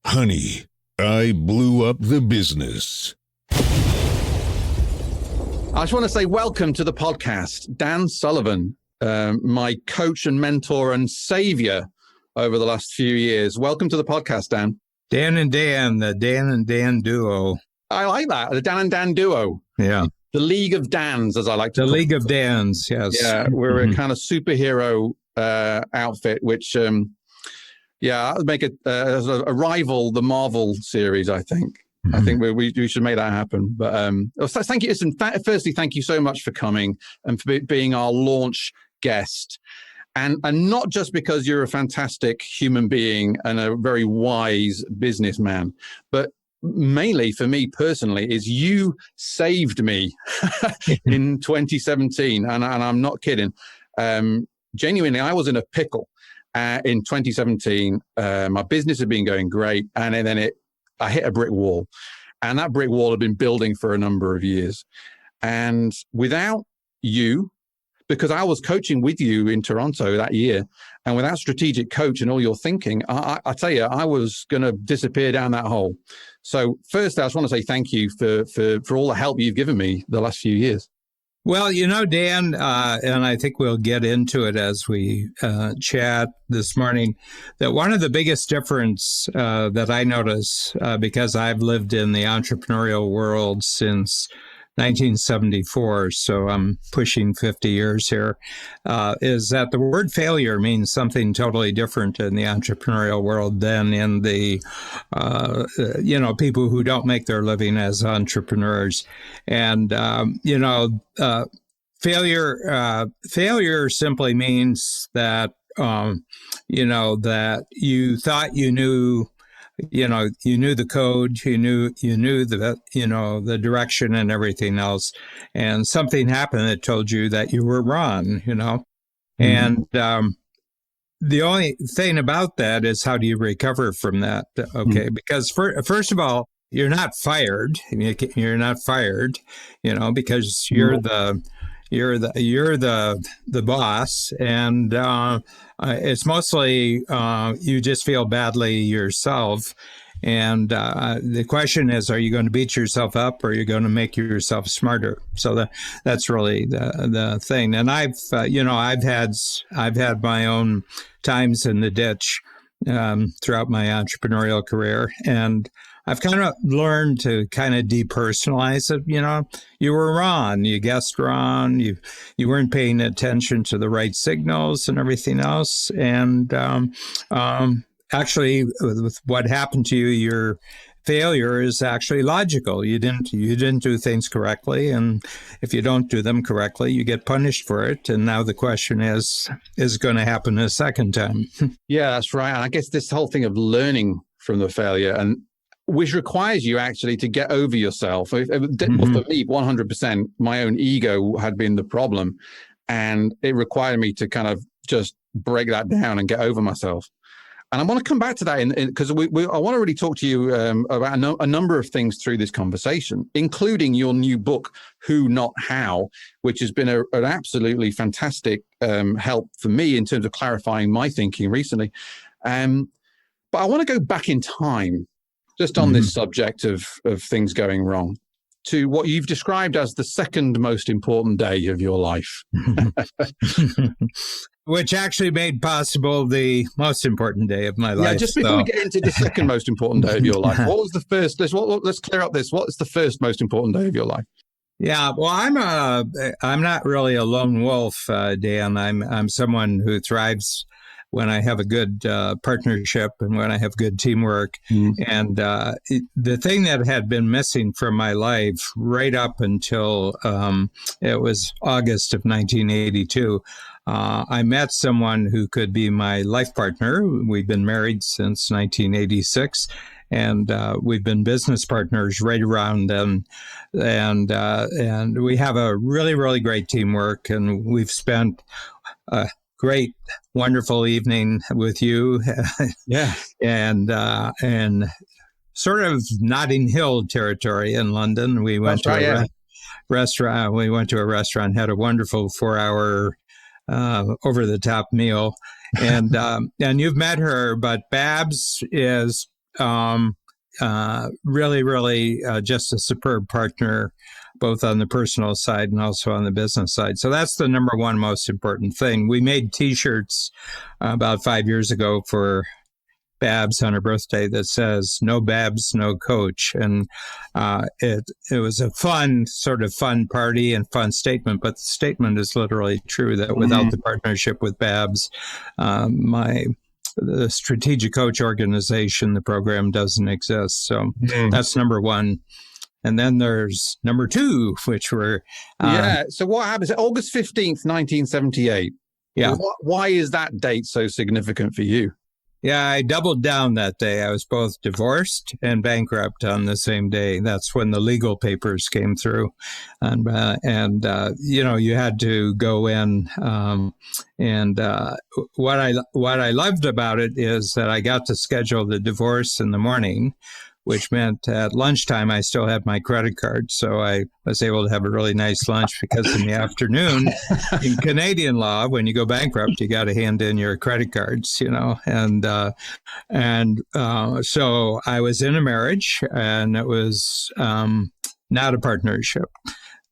Honey, I blew up the business. I just want to say welcome to the podcast, Dan Sullivan, my coach and mentor and savior over the last few years. Welcome to the podcast, Dan. Dan and Dan, the Dan and Dan duo. I like that, the Dan and Dan duo. Yeah. The League of Dans, as I like to call it. The League of Dans, yes. Yeah, we're a kind of superhero outfit, which, make it a rival the Marvel series, I think. I think we should make that happen. But thank you. Listen, firstly, thank you so much for coming and for being our launch guest. And not just because you're a fantastic human being and a very wise businessman, but mainly for me personally is you saved me in 2017. And I'm not kidding. Genuinely, I was in a pickle in 2017. My business had been going great. And then I hit a brick wall, and that brick wall had been building for a number of years. And without you, because I was coaching with you in Toronto that year, and without strategic coach and all your thinking, I tell you, I was going to disappear down that hole. So first, I just want to say thank you for all the help you've given me the last few years. Well, Dan, and I think we'll get into it as we chat this morning, that one of the biggest difference that I notice, because I've lived in the entrepreneurial world since 1974, so I'm pushing 50 years here, is that the word failure means something totally different in the entrepreneurial world than in the, people who don't make their living as entrepreneurs. And, failure simply means that, that you thought you knew the code, you knew the direction and everything else, and something happened that told you that you were wrong, and the only thing about that is, how do you recover from that? Okay, because first of all, you're not fired. You're not fired, because you're the boss, and it's mostly you just feel badly yourself. And the question is, are you going to beat yourself up, or are you going to make yourself smarter? So that's really the thing. And I've had my own times in the ditch throughout my entrepreneurial career, and I've kind of learned to kind of depersonalize it. You were wrong. You guessed wrong. You weren't paying attention to the right signals and everything else. And actually, with what happened to you, your failure is actually logical. You didn't do things correctly, and if you don't do them correctly, you get punished for it. And now the question is it going to happen a second time? Yeah, that's right. And I guess this whole thing of learning from the failure, and which requires you actually to get over yourself. For me, 100%, my own ego had been the problem, and it required me to kind of just break that down and get over myself. And I want to come back to that because I want to really talk to you about a number of things through this conversation, including your new book, Who Not How, which has been an absolutely fantastic help for me in terms of clarifying my thinking recently. But I want to go back in time, just on this subject of things going wrong, to what you've described as the second most important day of your life. Which actually made possible the most important day of my life. Yeah, just before we get into the second most important day of your life, what was the first? Let's clear up this. What is the first most important day of your life? Yeah, well, I'm not really a lone wolf, Dan. I'm someone who thrives when I have a good partnership and when I have good teamwork. And the thing that had been missing from my life right up until it was August of 1982, I met someone who could be my life partner. We've been married since 1986. And we've been business partners right around then. And we have a really, really great teamwork. And we've spent a great, wonderful evening with you. Yeah. And sort of Notting Hill territory in London. We went to a restaurant. We went to a restaurant, had a wonderful 4-hour over-the-top meal. And you've met her, but Babs is really, really just a superb partner, both on the personal side and also on the business side. So that's the number one most important thing. We made T-shirts about 5 years ago for Babs on her birthday that says "No Babs, no Coach," and it was a fun party and fun statement. But the statement is literally true that without the partnership with Babs, the Strategic Coach organization, the program doesn't exist. So that's number one. And then there's number two, which were So what happens? August 15th, 1978. Yeah. Why is that date so significant for you? Yeah, I doubled down that day. I was both divorced and bankrupt on the same day. That's when the legal papers came through, and you had to go in. What I loved about it is that I got to schedule the divorce in the morning, which meant at lunchtime I still had my credit card. So I was able to have a really nice lunch, because in the afternoon, in Canadian law, when you go bankrupt, you got to hand in your credit cards, so I was in a marriage, and it was not a partnership.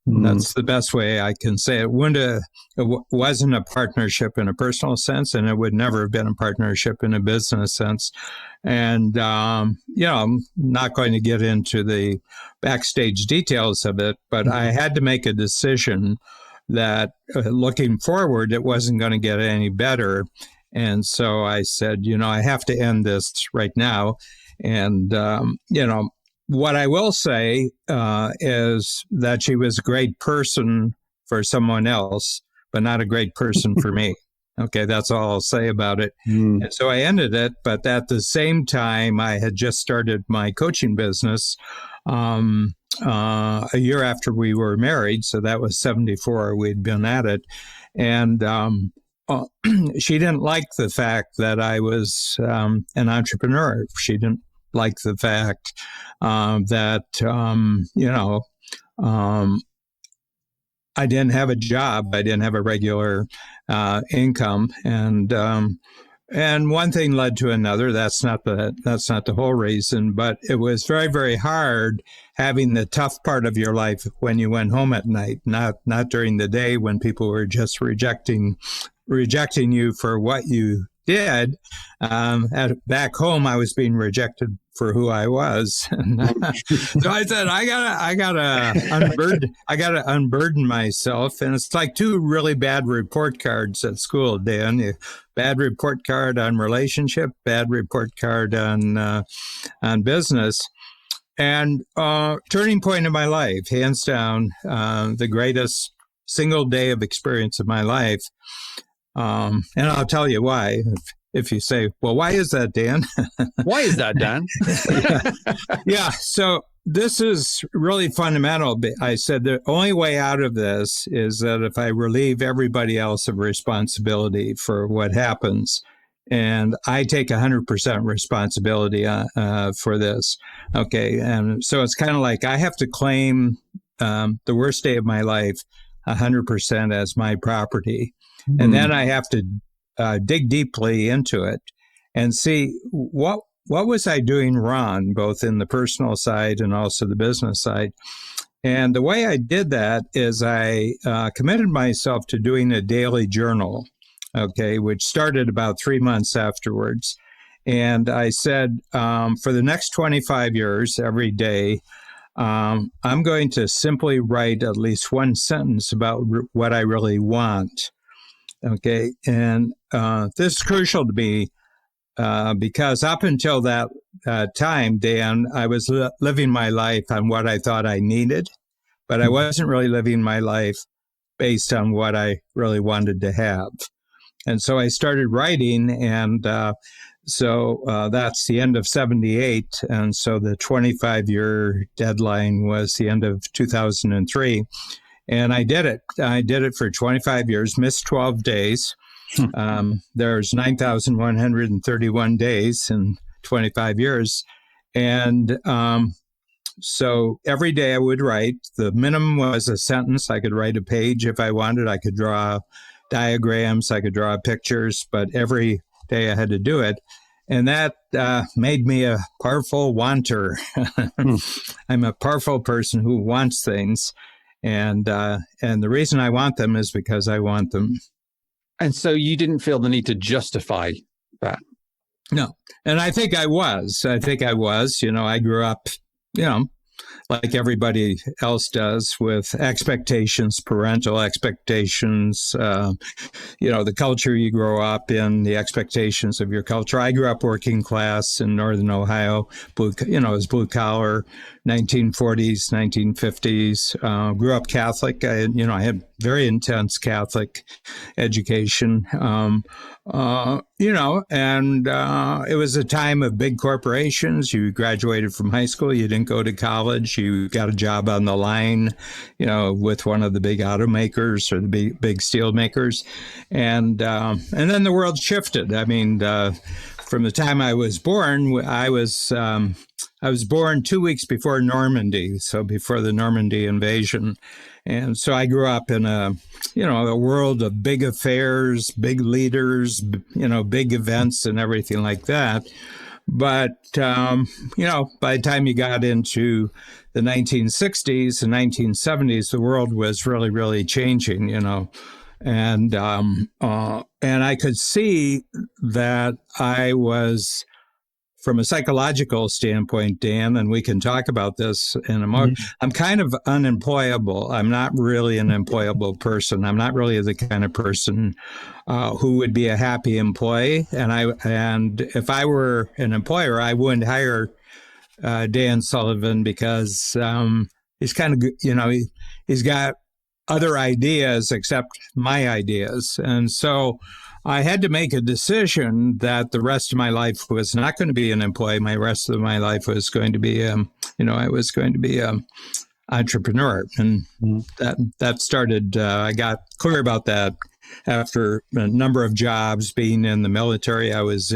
That's the best way I can say it. It wasn't a partnership in a personal sense, and it would never have been a partnership in a business sense. And, I'm not going to get into the backstage details of it, but I had to make a decision that looking forward, it wasn't going to get any better. And so I said, I have to end this right now. And, what I will say is that she was a great person for someone else, but not a great person for me. Okay, that's all I'll say about it. And so I ended it, but at the same time, I had just started my coaching business a year after we were married. So that was 1974. We'd been at it. And she didn't like the fact that I was an entrepreneur. She didn't like the fact that I didn't have a job. I didn't have a regular income, and one thing led to another. That's not the whole reason, but it was very, very hard having the tough part of your life when you went home at night, not during the day when people were just rejecting you for what you did. Back home, I was being rejected for who I was. So I said, I gotta unburden myself. And it's like two really bad report cards at school, Dan. Bad report card on relationship, bad report card on business. And turning point in my life, hands down, the greatest single day of experience of my life. And I'll tell you why. If you say, well, why is that, Dan? Why is that, Dan? Yeah. So this is really fundamental. I said the only way out of this is that if I relieve everybody else of responsibility for what happens, and I take 100% responsibility for this. Okay. And so it's kind of like I have to claim the worst day of my life 100% as my property. And then I have to dig deeply into it and see what was I doing wrong, both in the personal side and also the business side. And the way I did that is I committed myself to doing a daily journal, okay, which started about 3 months afterwards. And I said, for the next 25 years, every day, I'm going to simply write at least one sentence about what I really want. Okay, and this is crucial to me because up until that time, Dan, I was living my life on what I thought I needed, but I wasn't really living my life based on what I really wanted to have. And so I started writing, and so that's the end of 1978, and so the 25-year deadline was the end of 2003. And I did it. I did it for 25 years, missed 12 days. There's 9,131 days in 25 years. And so every day I would write. The minimum was a sentence. I could write a page if I wanted. I could draw diagrams. I could draw pictures. But every day I had to do it. And that made me a powerful wanter. I'm a powerful person who wants things. And the reason I want them is because I want them. And so you didn't feel the need to justify that? No. And I think I was. I grew up, like everybody else does, with expectations, parental expectations, the culture you grow up in, the expectations of your culture. I grew up working class in Northern Ohio, it was blue collar, 1940s, 1950s. Grew up Catholic. I had very intense Catholic education. It was a time of big corporations. You graduated from high school, you didn't go to college, you got a job on the line, with one of the big automakers or the big steel makers. And then the world shifted. I mean, from the time I was born, I was born 2 weeks before Normandy, so before the Normandy invasion. And so I grew up in a world of big affairs, big leaders, big events and everything like that. But, by the time you got into the 1960s and 1970s, the world was really, really changing, and I could see that I was, from a psychological standpoint, Dan, and we can talk about this in a moment, I'm kind of unemployable. I'm not really an employable person. I'm not really the kind of person who would be a happy employee. And if I were an employer, I wouldn't hire Dan Sullivan because he's kind of, he's got other ideas except my ideas. And so I had to make a decision that the rest of my life was not going to be an employee. My rest of my life was going to be, I was going to be an entrepreneur. And that started, I got clear about that after a number of jobs, being in the military. I was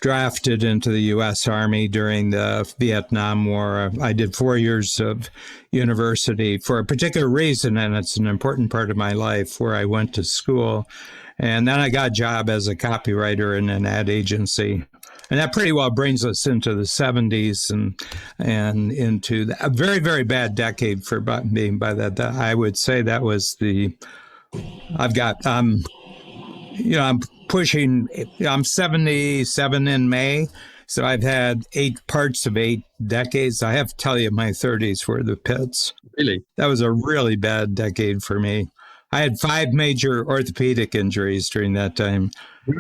drafted into the U.S. Army during the Vietnam War. I did 4 years of university for a particular reason, and it's an important part of my life, where I went to school. And then I got a job as a copywriter in an ad agency. And that pretty well brings us into the 70s and into a very, very bad decade for being by that. I would say that was I'm 77 in May. So I've had 8 parts of 8 decades. I have to tell you, my 30s were the pits. Really? That was a really bad decade for me. I had 5 major orthopedic injuries during that time. Yeah.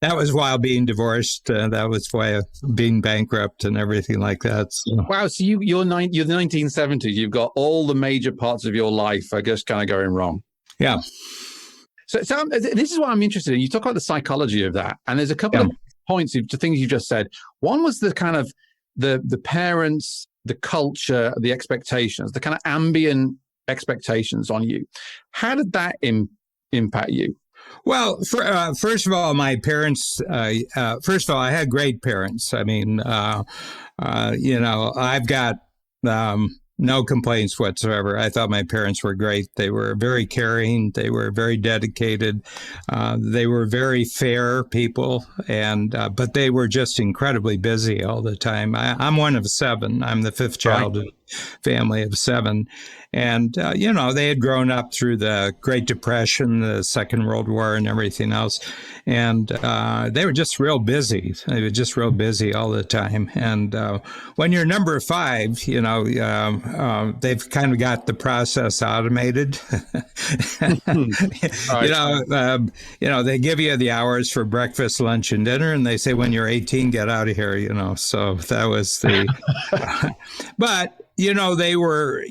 That was while being divorced. That was while being bankrupt and everything like that. So. Wow. So you're the 1970s. You've got all the major parts of your life are just kind of going wrong. Yeah. So this is what I'm interested in. You talk about the psychology of that. And there's a couple of points to things you just said. One was the kind of the parents, the culture, the expectations, the kind of ambient expectations on you. How did that impact you? Well, first of all, my parents, I had great parents. I mean, I've got no complaints whatsoever. I thought my parents were great. They were very caring. They were very dedicated. They were very fair people, but they were just incredibly busy all the time. I'm one of 7. I'm the 5th child in a family of 7. And, they had grown up through the Great Depression, the Second World War, and everything else. And they were just real busy. They were just real busy all the time. And when you're number 5, they've kind of got the process automated. They give you the hours for breakfast, lunch, and dinner, and they say, when you're 18, get out of here, So that was the... But... they were,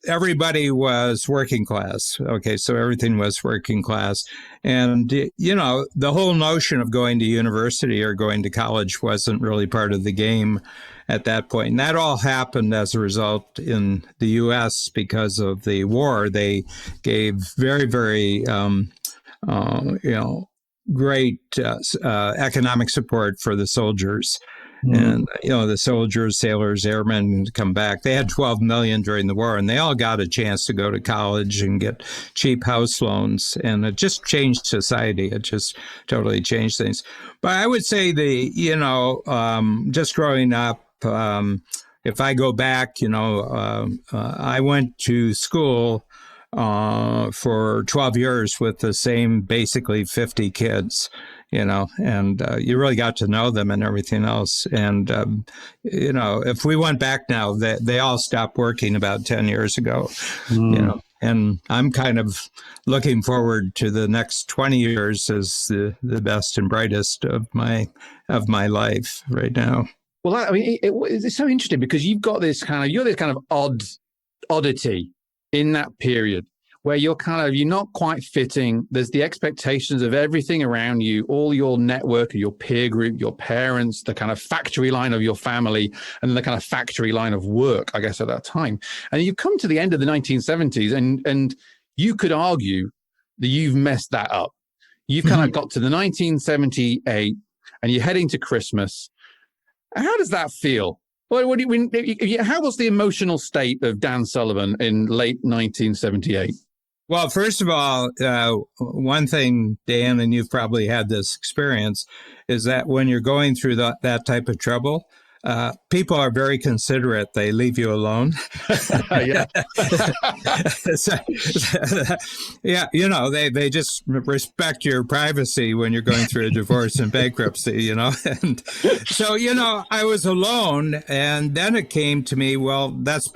everybody was working class. Okay, so everything was working class. And, the whole notion of going to university or going to college wasn't really part of the game at that point. And that all happened as a result in the U.S. because of the war. They gave very, very, great economic support for the soldiers. And, the soldiers, sailors, airmen come back. They had 12 million during the war, and they all got a chance to go to college and get cheap house loans. And it just changed society. It just totally changed things. But I would say just growing up, if I go back, I went to school for 12 years with the same basically 50 kids, and you really got to know them and everything else. And, if we went back now, they all stopped working about 10 years ago, and I'm kind of looking forward to the next 20 years as the best and brightest of my life right now. Well, I mean, it's so interesting because you're this kind of oddity in that period where you're not quite fitting. There's the expectations of everything around you, all your network, your peer group, your parents, the kind of factory line of your family, and the kind of factory line of work, I guess, at that time. And you've come to the end of the 1970s, and you could argue that you've messed that up. You've kind of got to the 1978, and you're heading to Christmas. How does that feel? How was the emotional state of Dan Sullivan in late 1978? Well, first of all, one thing, Dan, and you've probably had this experience, is that when you're going through that type of trouble, people are very considerate. They leave you alone. Yeah. They just respect your privacy when you're going through a divorce and bankruptcy, And so, I was alone, and then it came to me, well, that's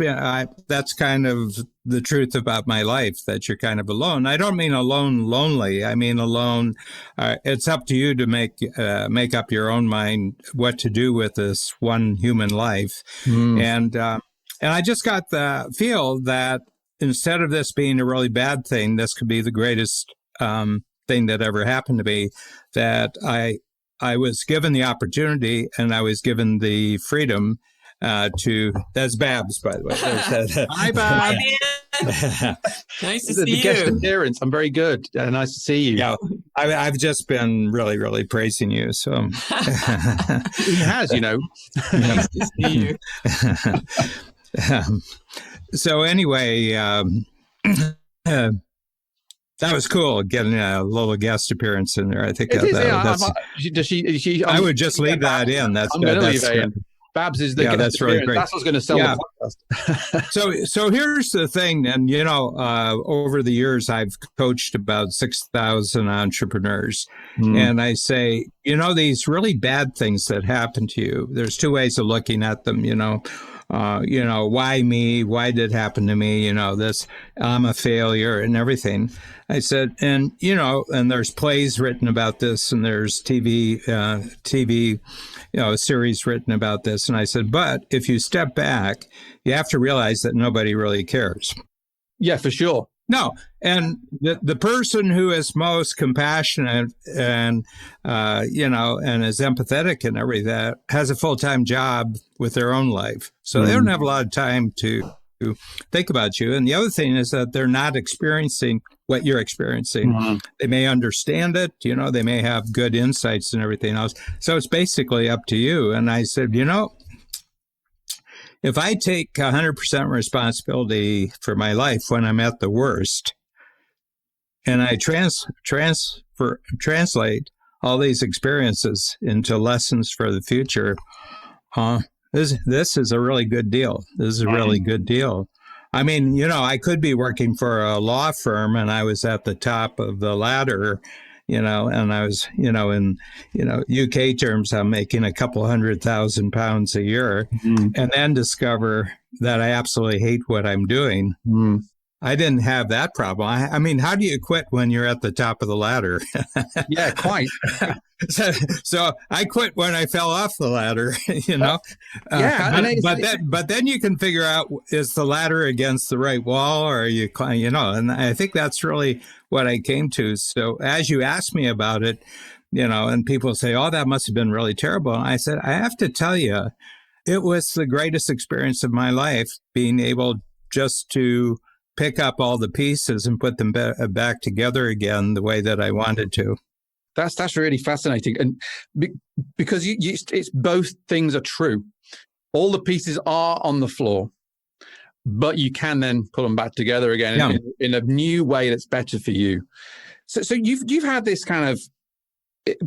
kind of the truth about my life, that you're kind of alone. I don't mean alone, lonely. I mean alone. It's up to you to make up your own mind what to do with this one human life. And I just got the feel that instead of this being a really bad thing, this could be the greatest thing that ever happened to me. That I was given the opportunity, and I was given the freedom that's Babs, by the way. Hi, Bob. Nice to see you. Guest appearance. I'm very good. Nice to see you. Yeah, I've just been really, really praising you. So he has, Nice to see you. So anyway, that was cool getting a little guest appearance in there. I think I would just leave that in. That's Babs is the that's really great. That's what's going to sell the podcast. So here's the thing, and over the years I've coached about 6,000 entrepreneurs, and I say, these really bad things that happen to you. There's two ways of looking at them. Why me? Why did it happen to me? This, I'm a failure and everything. I said, and there's plays written about this, and there's TV, series written about this. And I said, but if you step back, you have to realize that nobody really cares. Yeah, for sure. No. And the person who is most compassionate and, and is empathetic and everything has a full-time job with their own life. So they don't have a lot of time to think about you. And the other thing is that they're not experiencing what you're experiencing. They may understand it, they may have good insights and everything else. So it's basically up to you. And I said, if I take 100% responsibility for my life when I'm at the worst, and I translate all these experiences into lessons for the future, this is a really good deal. This is a really good deal. I mean, I could be working for a law firm and I was at the top of the ladder, and I was, in, UK terms, I'm making a couple £100,000 a year, and then discover that I absolutely hate what I'm doing. I didn't have that problem. I mean, how do you quit when you're at the top of the ladder? Yeah, quite. So I quit when I fell off the ladder, but then you can figure out, is the ladder against the right wall, or are you, and I think that's really what I came to. So as you asked me about it, and people say, oh, that must have been really terrible. And I said, I have to tell you, it was the greatest experience of my life, being able just to pick up all the pieces and put them back together again the way that I wanted to. That's really fascinating, and because it's both things are true. All the pieces are on the floor, but you can then put them back together again in a new way that's better for you. So you've had this kind of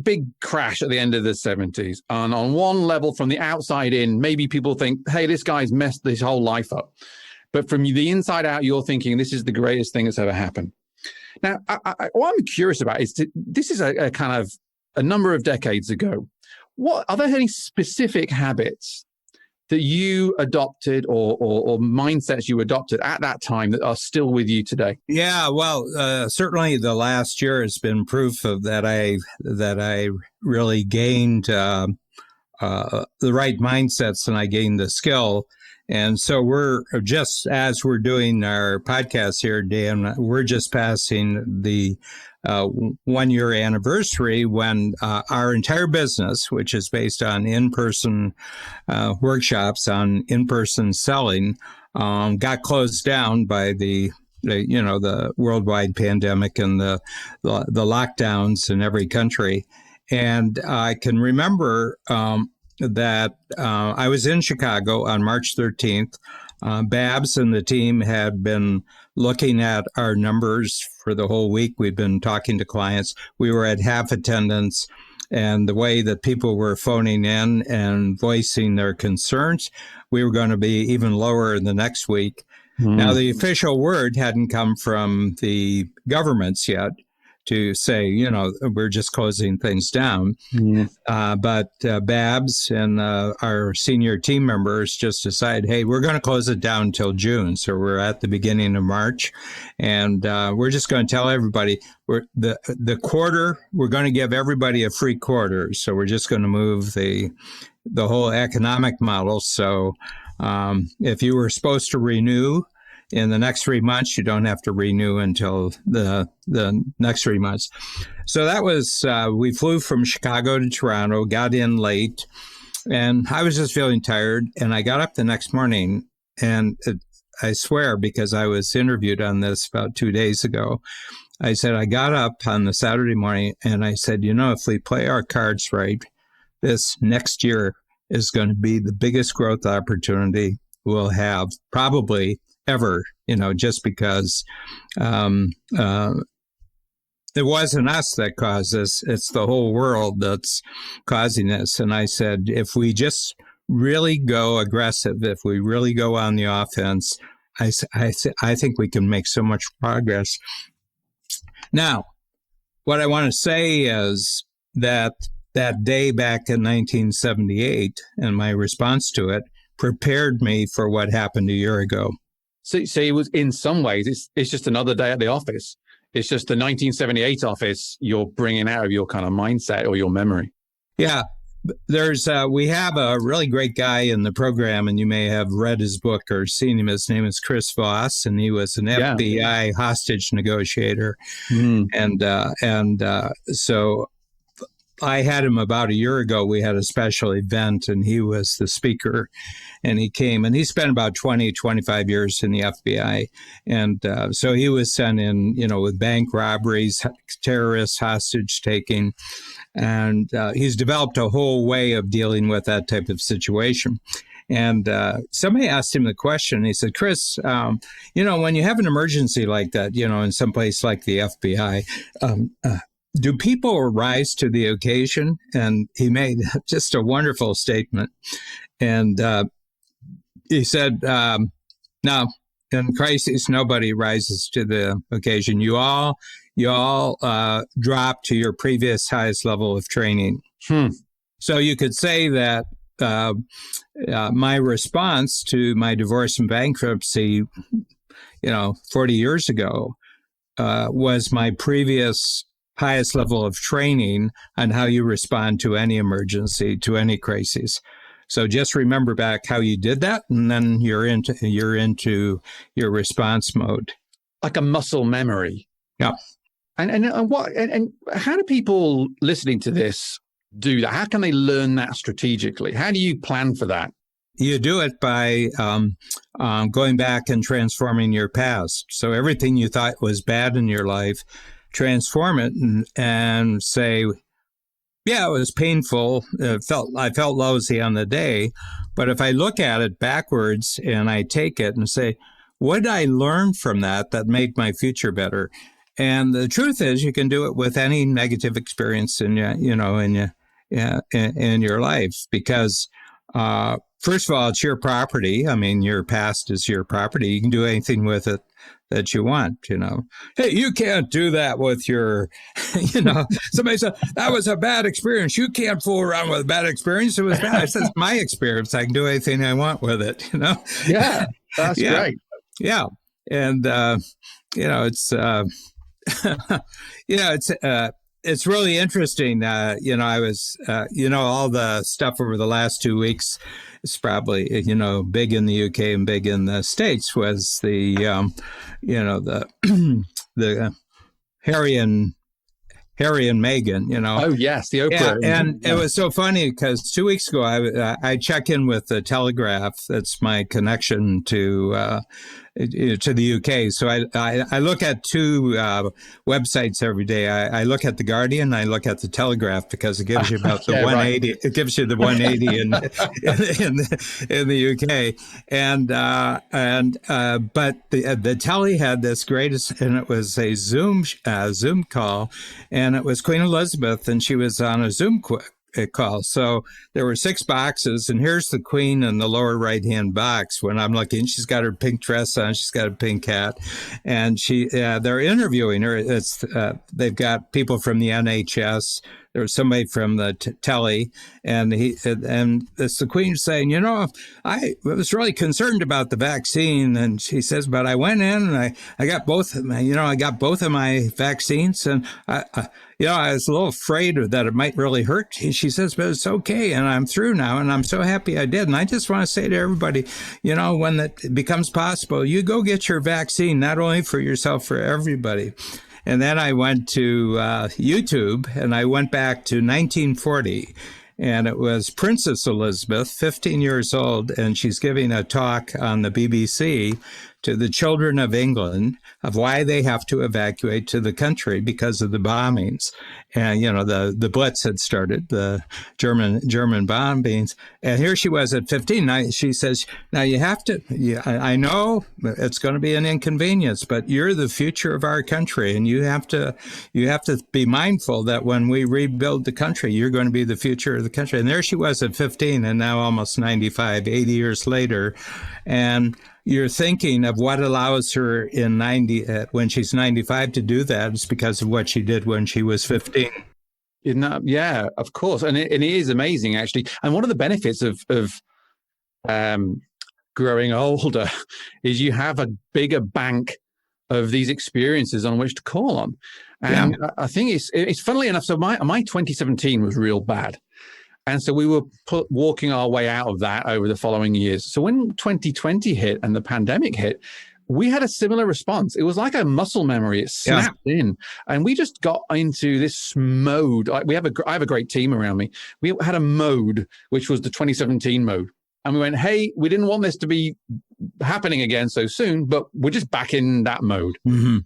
big crash at the end of the 70s, and on one level, from the outside in, maybe people think, "Hey, this guy's messed his whole life up," but from the inside out, you're thinking this is the greatest thing that's ever happened. Now, what I'm curious about is this is a kind of a number of decades ago. What are there any specific habits that you adopted or mindsets you adopted at that time that are still with you today? Yeah, well, certainly the last year has been proof of that. I really gained the right mindsets, and I gained the skill. And so we're just, as we're doing our podcast here, Dan, we're just passing the 1 year anniversary when our entire business, which is based on in-person workshops, on in-person selling, got closed down by the worldwide pandemic and the lockdowns in every country. And I can remember that I was in Chicago on March 13th. Babs and the team had been looking at our numbers for the whole week. We'd been talking to clients. We were at half attendance, and the way that people were phoning in and voicing their concerns, we were going to be even lower in the next week. Now, the official word hadn't come from the governments yet to say, we're just closing things down. But Babs and our senior team members just decided, hey, we're going to close it down until June. So we're at the beginning of March, and we're just going to tell everybody the quarter, we're going to give everybody a free quarter. So we're just going to move the whole economic model. So if you were supposed to renew in the next 3 months, you don't have to renew until the next 3 months. So that was, we flew from Chicago to Toronto, got in late, and I was just feeling tired. And I got up the next morning, and I swear, because I was interviewed on this about 2 days ago, I said, I got up on the Saturday morning and I said, if we play our cards right, this next year is going to be the biggest growth opportunity we'll have probably ever, just because it wasn't us that caused this. It's the whole world that's causing this. And I said, if we just really go aggressive, if we really go on the offense, I think we can make so much progress. Now, what I want to say is that day back in 1978 and my response to it prepared me for what happened a year ago. So it was, in some ways, it's just another day at the office. It's just the 1978 office you're bringing out of your kind of mindset or your memory. Yeah. We have a really great guy in the program, and you may have read his book or seen him. His name is Chris Voss, and he was an FBI hostage negotiator. So I had him about a year ago. We had a special event, and he was the speaker, and he came, and he spent about 25 years in the FBI. And so he was sent in, with bank robberies, terrorist hostage taking, and he's developed a whole way of dealing with that type of situation. And somebody asked him the question. He said, Chris, when you have an emergency like that, in some place like the FBI, do people rise to the occasion? And he made just a wonderful statement. And he said, no, in crisis, nobody rises to the occasion. You all drop to your previous highest level of training. So you could say that my response to my divorce and bankruptcy, 40 years ago, was my previous highest level of training on how you respond to any emergency, to any crisis. So just remember back how you did that, and then you're into your response mode. Like a muscle memory. Yeah. And how do people listening to this do that? How can they learn that strategically? How do you plan for that? You do it by going back and transforming your past. So everything you thought was bad in your life, transform it and say, yeah, it was painful. I felt lousy on the day. But if I look at it backwards and I take it and say, what did I learn from that made my future better? And the truth is, you can do it with any negative experience in your life, because first of all, it's your property. I mean, your past is your property. You can do anything with it that you want, Hey, you can't do that with your, somebody said, that was a bad experience. You can't fool around with a bad experience. It was bad. I said, it's my experience. I can do anything I want with it, Yeah, that's great. Yeah. And, it's, it's really interesting. I was, all the stuff over the last 2 weeks is probably, big in the UK and big in the States was the, the Harry and Meghan, Oh, yes, the Oprah. Yeah, and it was so funny because 2 weeks ago, I check in with the Telegraph. That's my connection to the UK. So I look at two websites every day. I look at the Guardian, I look at the Telegraph, because it gives you about the 180. Right. It gives you the 180 in the UK. But the Telly had this greatest, and it was a Zoom call, and it was Queen Elizabeth, and she was on a Zoom call. So there were 6 boxes, and here's the Queen in the lower right-hand box. When I'm looking, she's got her pink dress on, she's got a pink hat, and they're interviewing her. They've got people from the NHS. There was somebody from the telly, and it's the Queen saying, I was really concerned about the vaccine, and she says, but I went in and I got both of my vaccines, and I was a little afraid that it might really hurt. She says, but it's okay, and I'm through now, and I'm so happy I did. And I just want to say to everybody, when that becomes possible, you go get your vaccine, not only for yourself, for everybody. And then I went to YouTube, and I went back to 1940, and it was Princess Elizabeth, 15 years old, and she's giving a talk on the BBC to the children of England of why they have to evacuate to the country because of the bombings. And, the Blitz had started, the German bombings. And here she was at 15. Now, she says, now you have to, I know it's going to be an inconvenience, but you're the future of our country. And you have to be mindful that when we rebuild the country, you're going to be the future of the country. And there she was at 15, and now almost 95, 80 years later. And you're thinking of what allows her when she's 95 to do that is because of what she did when she was 15. Yeah, of course. And it is amazing, actually. And one of the benefits of growing older is you have a bigger bank of these experiences on which to call on. And I think it's funnily enough, so my 2017 was real bad. And so we were walking our way out of that over the following years. So when 2020 hit and the pandemic hit, we had a similar response. It was like a muscle memory. It snapped in. And we just got into this mode. I have a great team around me. We had a mode, which was the 2017 mode. And we went, hey, we didn't want this to be happening again so soon, but we're just back in that mode. Mm-hmm.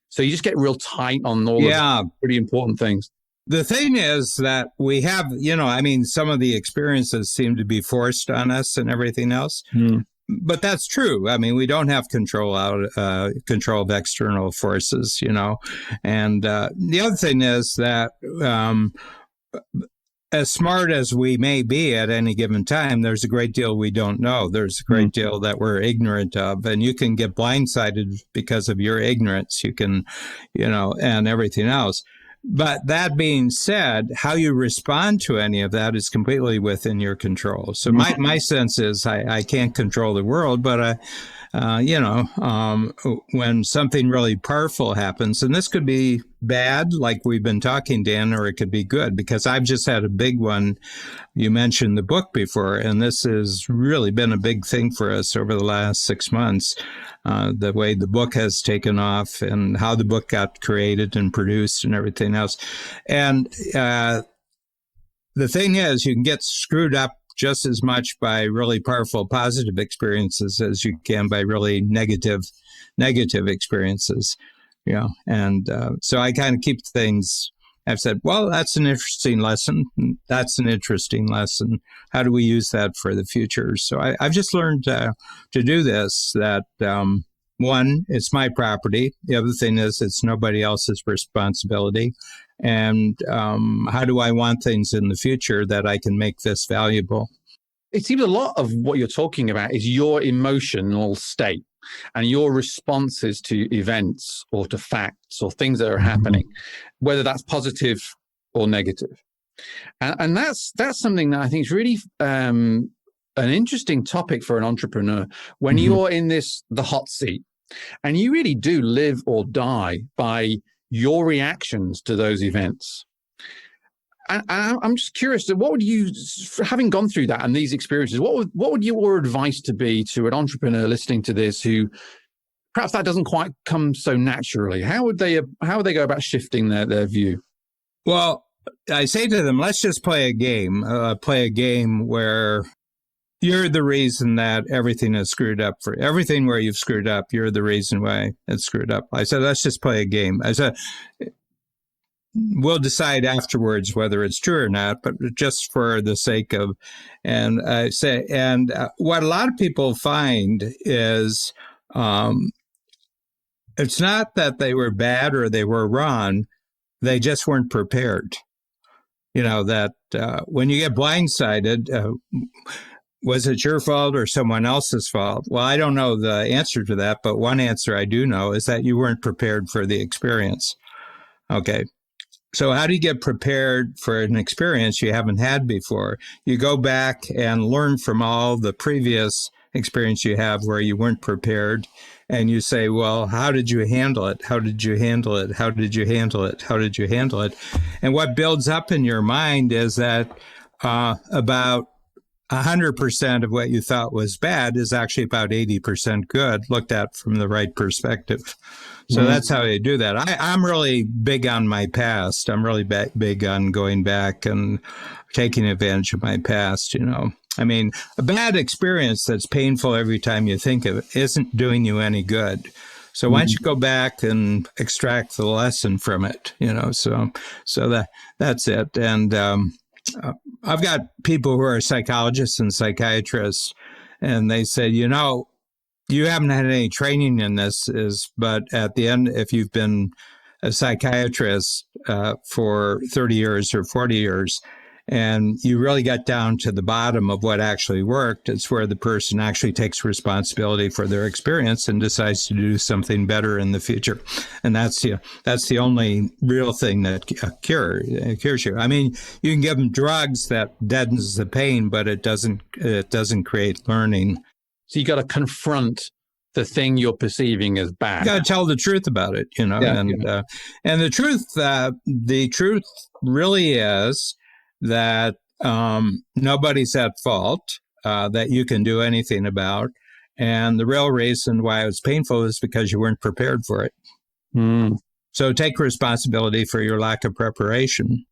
So you just get real tight on all of pretty important things. The thing is that we have, some of the experiences seem to be forced on us and everything else. Mm. But that's true. I mean, we don't have control of external forces, And the other thing is that as smart as we may be at any given time, there's a great deal we don't know. There's a great deal that we're ignorant of, and you can get blindsided because of your ignorance. You can, and everything else. But that being said, how you respond to any of that is completely within your control. So my sense is I can't control the world, but when something really powerful happens, and this could be bad, like we've been talking, Dan, or it could be good, because I've just had a big one. You mentioned the book before, and this has really been a big thing for us over the last 6 months. The way the book has taken off and how the book got created and produced and everything else. And the thing is, you can get screwed up just as much by really powerful positive experiences as you can by really negative experiences. Yeah. And so I kind of keep things, I've said, well, that's an interesting lesson. That's an interesting lesson. How do we use that for the future? So I've just learned to do this, that one, it's my property. The other thing is it's nobody else's responsibility. And how do I want things in the future that I can make this valuable? It seems a lot of what you're talking about is your emotional state and your responses to events or to facts or things that are happening, whether that's positive or negative. And that's something that I think is really an interesting topic for an entrepreneur when you're in the hot seat, and you really do live or die by your reactions to those events. And I'm just curious, what would you, having gone through that and these experiences, what would your advice to be to an entrepreneur listening to this who perhaps that doesn't quite come so naturally? How would they go about shifting their view? Well, I say to them, let's just play a game where you're the reason that everything is screwed up. For everything where you've screwed up, you're the reason why it's screwed up. I said, let's just play a game. I said, we'll decide afterwards whether it's true or not, but just for the sake of, and I say, and what a lot of people find is it's not that they were bad or they were wrong, they just weren't prepared. You know, that when you get blindsided, was it your fault or someone else's fault? Well, I don't know the answer to that, but one answer I do know is that you weren't prepared for the experience. Okay. So how do you get prepared for an experience you haven't had before? You go back and learn from all the previous experience you have where you weren't prepared, and you say, well, how did you handle it? How did you handle it? How did you handle it? How did you handle it? And what builds up in your mind is that about 100% of what you thought was bad is actually about 80% good, looked at from the right perspective. So that's how you do that. I'm really big on my past. I'm really big on going back and taking advantage of my past, you know. I mean, a bad experience that's painful every time you think of it isn't doing you any good. So why don't you go back and extract the lesson from it, you know? So that's it. And I've got people who are psychologists and psychiatrists, and they say, you know, you haven't had any training in this, but at the end, if you've been a psychiatrist for 30 years or 40 years, and you really got down to the bottom of what actually worked, it's where the person actually takes responsibility for their experience and decides to do something better in the future. And that's the only real thing that cures you. I mean, you can give them drugs that deadens the pain, but it doesn't create learning. So you got to confront the thing you're perceiving as bad. You got to tell the truth about it, you know. Yeah, and the truth really is that nobody's at fault, that you can do anything about. And the real reason why it was painful is because you weren't prepared for it. So take responsibility for your lack of preparation.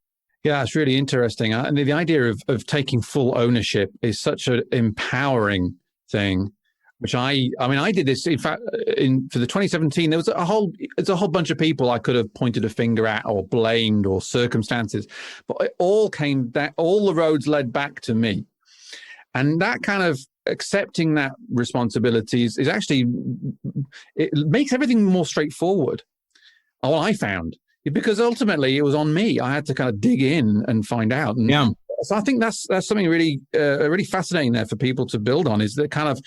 Yeah, it's really interesting. And the idea of taking full ownership is such an empowering thing, which I did this, in fact, for the 2017, there was a whole bunch of people I could have pointed a finger at or blamed or circumstances, but it all the roads led back to me. And that kind of accepting that responsibility is actually, it makes everything more straightforward. All I found, because ultimately it was on me. I had to kind of dig in and find out. And so I think that's something really really fascinating there for people to build on, is that kind of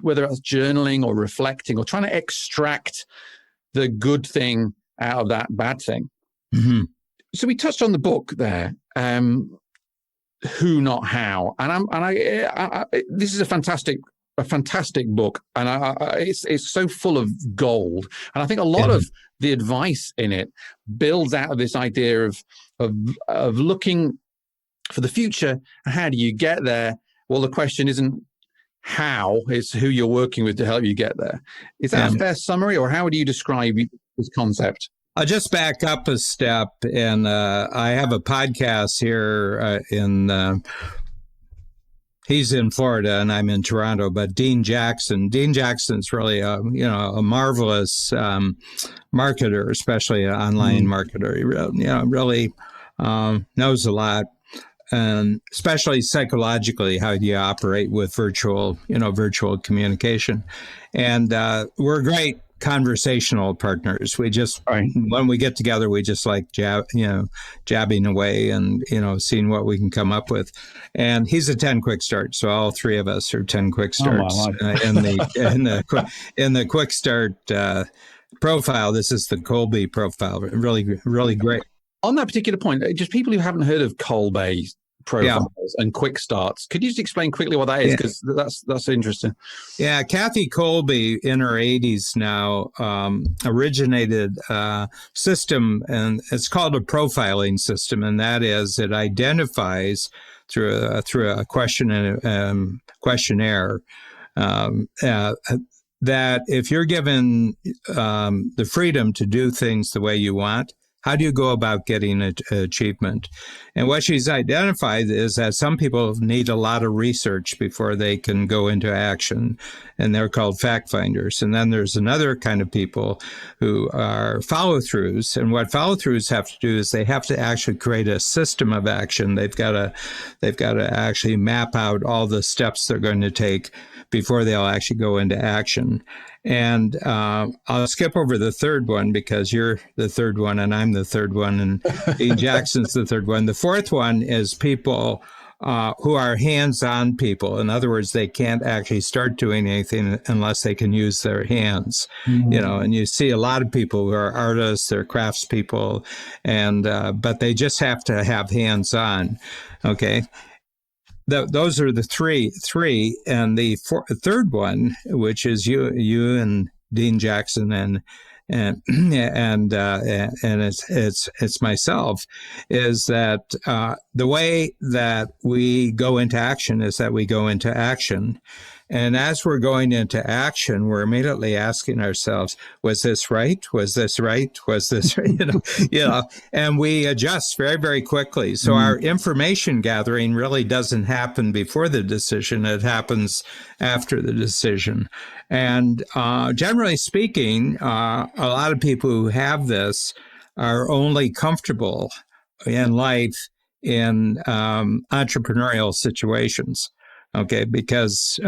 whether it's journaling or reflecting or trying to extract the good thing out of that bad thing. So we touched on the book there, Who Not How, and I this is a fantastic book, and it's so full of gold. And I think a lot of the advice in it builds out of this idea of looking for the future. How do you get there? Well, the question isn't how, it's who you're working with to help you get there. Is that a fair summary, or how would you describe this concept? I'll just back up a step, and I have a podcast here in he's in Florida and I'm in Toronto, but Dean Jackson's really a marvelous marketer, especially an online marketer. He really knows a lot, and especially psychologically, how do you operate with virtual communication. And we're great conversational partners. We just, when we get together, we just like jabbing away and, seeing what we can come up with. And he's a 10 quick start. So all three of us are 10 quick starts in the quick start profile. This is the Colby profile. Really, really great. On that particular point, just people who haven't heard of Colby profiles and quick starts, could you just explain quickly what that is? Because that's interesting. Yeah, Kathy Colby in her 80s now originated a system, and it's called a profiling system, and that is it identifies through a questionnaire that if you're given the freedom to do things the way you want, how do you go about getting achievement? And what she's identified is that some people need a lot of research before they can go into action, and they're called fact finders. And then there's another kind of people who are follow-throughs, and what follow-throughs have to do is they have to actually create a system of action. They've got to actually map out all the steps they're going to take before they'll actually go into action. And I'll skip over the third one because you're the third one and I'm the third one, and Dean Jackson's the third one. The fourth one is people who are hands-on people. In other words, they can't actually start doing anything unless they can use their hands. And you see a lot of people who are artists, they're craftspeople, and but they just have to have hands-on. Okay. Those are the three, and the third one, which is you and Dean Jackson and it's myself, is that the way that we go into action is that we go into action. And as we're going into action, we're immediately asking ourselves, was this right? Was this right? Was this right? And we adjust very, very quickly. So our information gathering really doesn't happen before the decision. It happens after the decision. And generally speaking, a lot of people who have this are only comfortable in life in entrepreneurial situations. Okay, because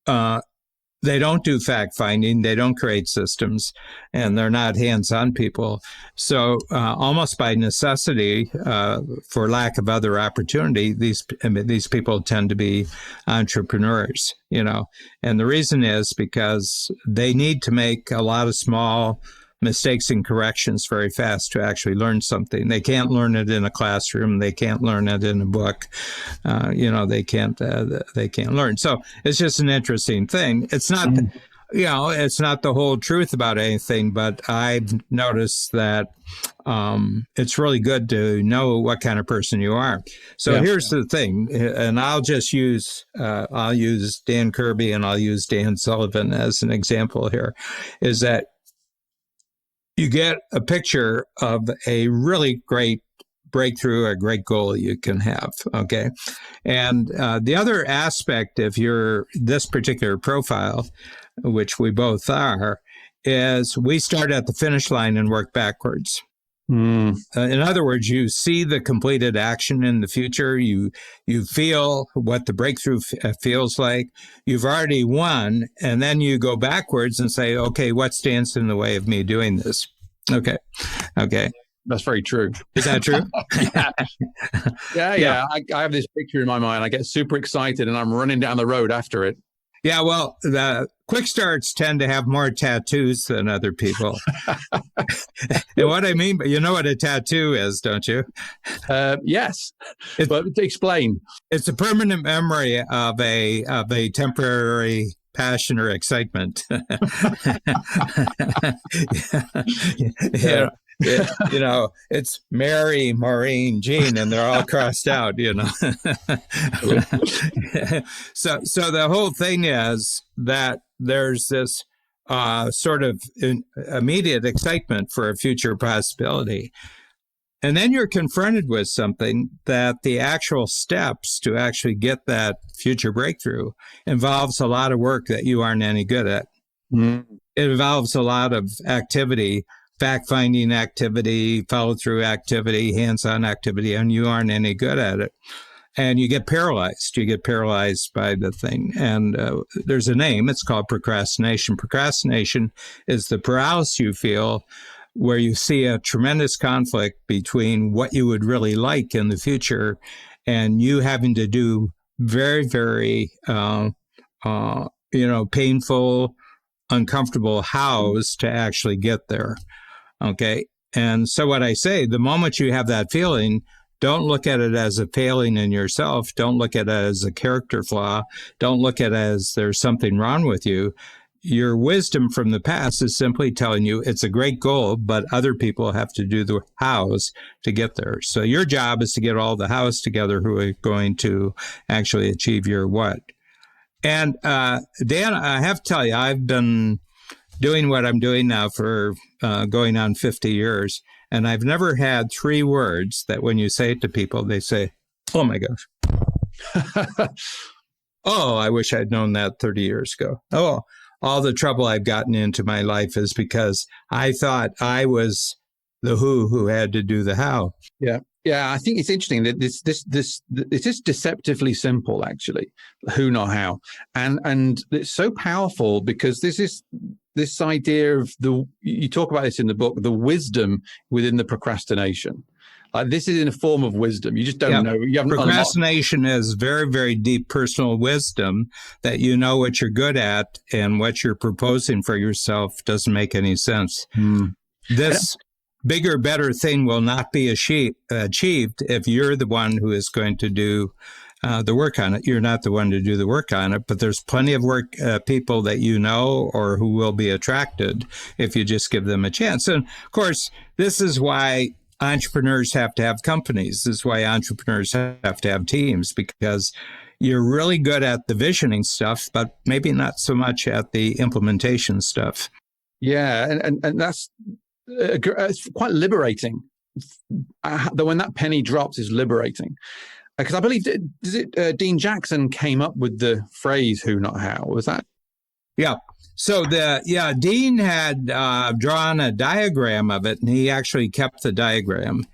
they don't do fact finding, they don't create systems, and they're not hands-on people. So almost by necessity, for lack of other opportunity, these people tend to be entrepreneurs. And the reason is because they need to make a lot of small mistakes and corrections very fast to actually learn something. They can't learn it in a classroom. They can't learn it in a book. They can't learn. So it's just an interesting thing. It's not, it's not the whole truth about anything, but I've noticed that it's really good to know what kind of person you are. So here's the thing, and I'll use Dan Kirby and I'll use Dan Sullivan as an example here, is that you get a picture of a really great breakthrough, a great goal you can have, okay? And the other aspect of this particular profile, which we both are, is we start at the finish line and work backwards. In other words, you see the completed action in the future. You feel what the breakthrough feels like. You've already won, and then you go backwards and say, okay, what stands in the way of me doing this? Okay. That's very true. Is that true? Yeah. I have this picture in my mind. I get super excited, and I'm running down the road after it. Yeah, well, the quick starts tend to have more tattoos than other people. And what I mean, you know what a tattoo is, don't you? Yes, but explain. It's a permanent memory of a temporary passion or excitement. It's Mary, Maureen, Jean, and they're all crossed out, So the whole thing is that there's this sort of immediate excitement for a future possibility. And then you're confronted with something that the actual steps to actually get that future breakthrough involves a lot of work that you aren't any good at. Mm. It involves a lot of activity, fact-finding activity, follow-through activity, hands-on activity, and you aren't any good at it. And you get paralyzed. You get paralyzed by the thing. And there's a name. It's called procrastination. Procrastination is the paralysis you feel where you see a tremendous conflict between what you would really like in the future and you having to do very, very, painful, uncomfortable hows to actually get there. Okay. And so what I say, the moment you have that feeling, don't look at it as a failing in yourself. Don't look at it as a character flaw. Don't look at it as there's something wrong with you. Your wisdom from the past is simply telling you it's a great goal, but other people have to do the hows to get there. So your job is to get all the hows together who are going to actually achieve your what. And Dan, I have to tell you, I've been doing what I'm doing now for going on 50 years, and I've never had 3 words that when you say it to people, they say, oh my gosh. Oh, I wish I'd known that 30 years ago. Oh, all the trouble I've gotten into my life is because I thought I was the who had to do the how. Yeah. Yeah, I think it's interesting that it is deceptively simple, actually, who not how, and it's so powerful because this idea of you talk about this in the book, the wisdom within the procrastination. Like this is in a form of wisdom. You just don't know. You haven't Procrastination is very, very deep personal wisdom that you know what you're good at and what you're proposing for yourself doesn't make any sense. This bigger, better thing will not be achieved if you're the one who is going to do the work on it. You're not the one to do the work on it, but there's plenty of work people that you know or who will be attracted if you just give them a chance. And of course, this is why entrepreneurs have to have companies. This is why entrepreneurs have to have teams, because you're really good at the visioning stuff, but maybe not so much at the implementation stuff. Yeah, and that's it's quite liberating. When that penny drops, is liberating. Because I believe, Dean Jackson came up with the phrase "who not how"? Was that? Yeah. So Dean had drawn a diagram of it, and he actually kept the diagram.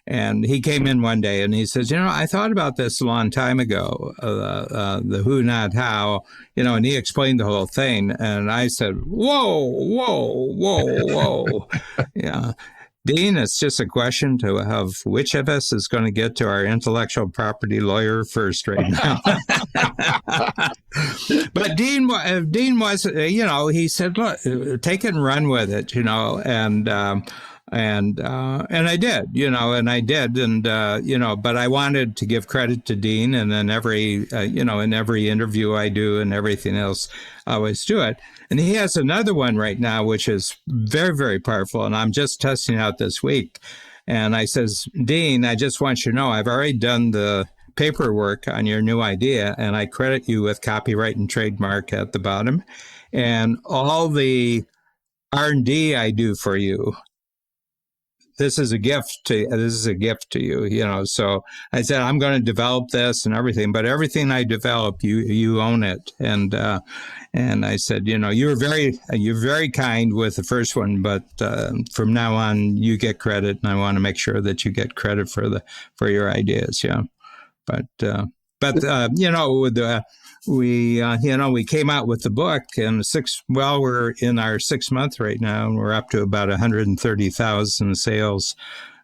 And he came in one day and he says, I thought about this a long time ago, the who, not how, and he explained the whole thing. And I said, whoa. Yeah. Dean, it's just a question of which of us is going to get to our intellectual property lawyer first right now. But Dean was, he said, look, take it and run with it, and I did, but I wanted to give credit to Dean, and then in every interview I do and everything else, I always do it. And he has another one right now, which is very, very powerful. And I'm just testing out this week. And I says, Dean, I just want you to know, I've already done the paperwork on your new idea, and I credit you with copyright and trademark at the bottom. And all the R&D I do for you, this is a gift to you, So I said, I'm going to develop this and everything, but everything I develop, you own it. And I said, you're very kind with the first one, but from now on, you get credit, and I want to make sure that you get credit for your ideas. Yeah, we came out with the book, and we're in our 6th month right now, and we're up to about 130,000 sales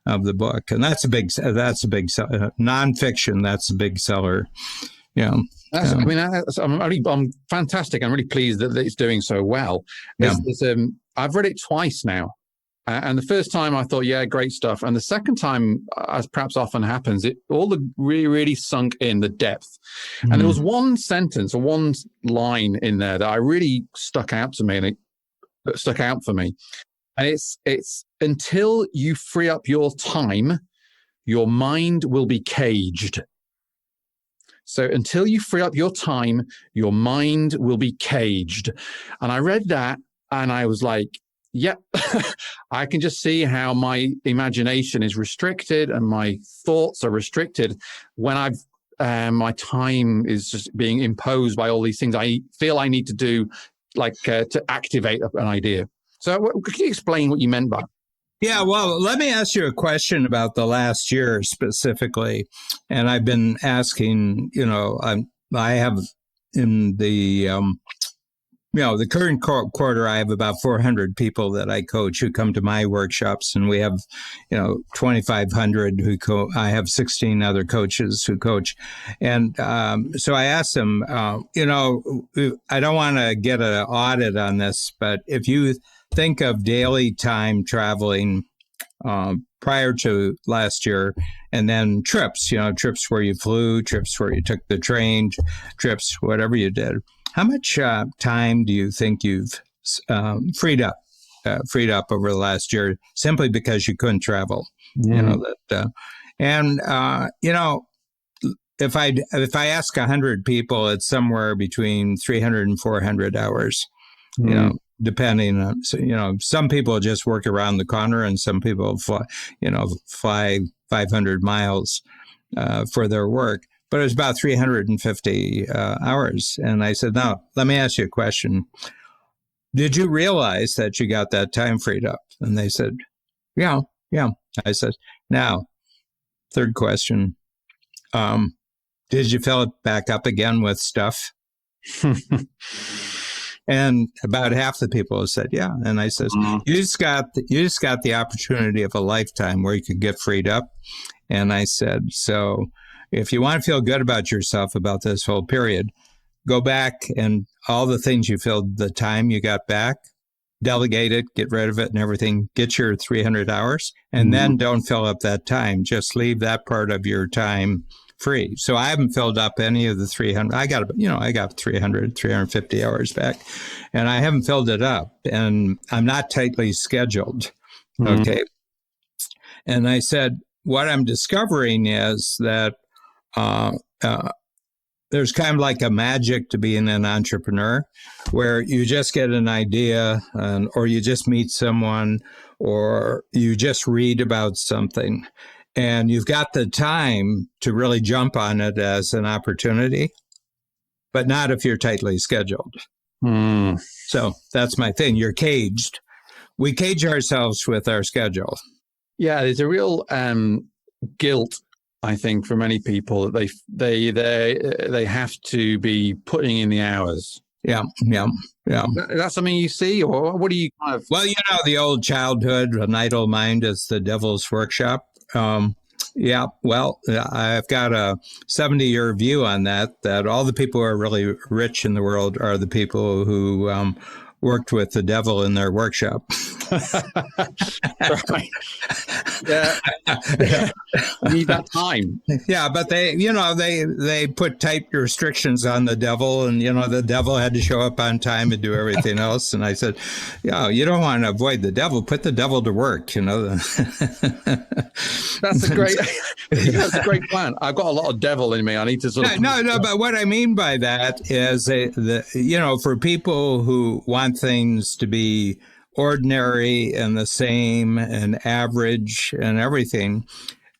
of the book, and that's a big nonfiction. That's a big seller. Yeah. I'm fantastic. I'm really pleased that it's doing so well. I've read it twice now. And the first time I thought, yeah, great stuff. And the second time, as perhaps often happens, it all really, really sunk in the depth. Mm. And there was one sentence or one line in there that I really stuck out for me. And it's until you free up your time, your mind will be caged. So until you free up your time, your mind will be caged. And I read that and I was like, yeah, I can just see how my imagination is restricted and my thoughts are restricted when my time is just being imposed by all these things I feel I need to do, like to activate an idea. So could you explain what you meant by that? Yeah, well, let me ask you a question about the last year specifically. And I've been asking, I have in the, the current quarter, I have about 400 people that I coach who come to my workshops, and we have, 2,500 I have 16 other coaches who coach. And so I asked them, I don't want to get an audit on this, but if you think of daily time traveling prior to last year, and then trips where you flew, trips where you took the train, trips, whatever you did. How much time do you think you've freed up over the last year simply because you couldn't travel? If I ask 100 people, it's somewhere between 300 and 400 hours. Depending on, some people just work around the corner, and some people fly 500 miles for their work. But it was about 350 hours. And I said, now, let me ask you a question. Did you realize that you got that time freed up? And they said, yeah. I said, now, third question, did you fill it back up again with stuff? And about half the people said, yeah. And I says, you just got the opportunity of a lifetime where you could get freed up. And I said, so if you want to feel good about yourself about this whole period, go back and all the things you filled the time you got back, delegate it, get rid of it and everything, get your 300 hours, and then don't fill up that time. Just leave that part of your time free. So I haven't filled up any of the 300. I got 350 hours back, and I haven't filled it up, and I'm not tightly scheduled. Okay. And I said, what I'm discovering is that there's kind of like a magic to being an entrepreneur, where you just get an idea, or you just meet someone, or you just read about something, and you've got the time to really jump on it as an opportunity, but not if you're tightly scheduled. So that's my thing. You're caged. We cage ourselves with our schedule. Yeah, there's a real guilt, I think, for many people that they have to be putting in the hours. Yeah. That's something you see, or what do you kind of? Well, the old childhood, an idle mind is the devil's workshop. Well, I've got a 70-year view on that all the people who are really rich in the world are the people who worked with the devil in their workshop. Right. Yeah. Need that time. Yeah, but they put tight restrictions on the devil, and the devil had to show up on time and do everything else. And I said, you don't want to avoid the devil. Put the devil to work. That's a great plan. I've got a lot of devil in me. I need to sort of no. But what I mean by that is for people who want things to be ordinary and the same and average and everything,